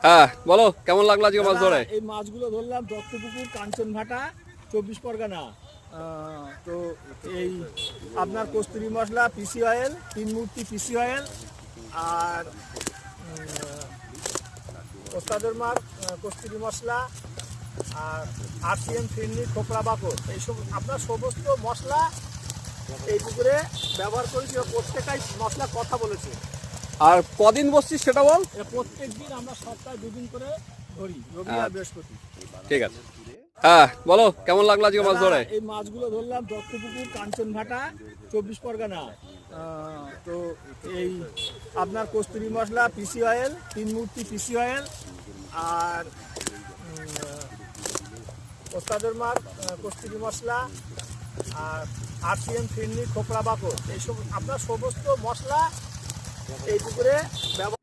হ্যাঁ বলো, কেমন লাগলো আজকে মাছ ধরে? এই মাছগুলো ধরলাম দত্তপুকুর কাঞ্চনঘাটা 24 পরগনা। তো এই আপনার কস্তুরি মশলা, পিসি অয়েল, 3 মূর্তি পিসি অয়েল, আর ওস্তাদের মার কস্তুরি মশলা, আর আরসিএম ফিরনি, খোপড়া বাকর, এইসব আপনার সমস্ত মশলা এই পুকুরে ব্যবহার করেছি। প্রত্যেকটাই মশলা কথা বলেছে। আর কদিন বসছিস সেটা বল। প্রত্যেক দিন আমরা সপ্তাহে 2 দিন করে ধরি, রবি আর বৃহস্পতি। ঠিক আছে। হ্যাঁ বলো, কেমন লাগলো আজকে মাছ ধরে? এই মাছগুলো ধরলাম দত্তপুকুর কাঞ্চনঘাটা 24 পরগনা। তো এই আপনার কস্তুরি মশলা, পিসি অয়েল, 3 মূর্তি পিসি অয়েল, আর ওস্তাদের মার কস্তুরি মশলা, আর আরসিএম ফিরনি, খোপড়া বাকর, এইসব আপনার সমস্ত মশলা এই পুকুরে ব্যবহার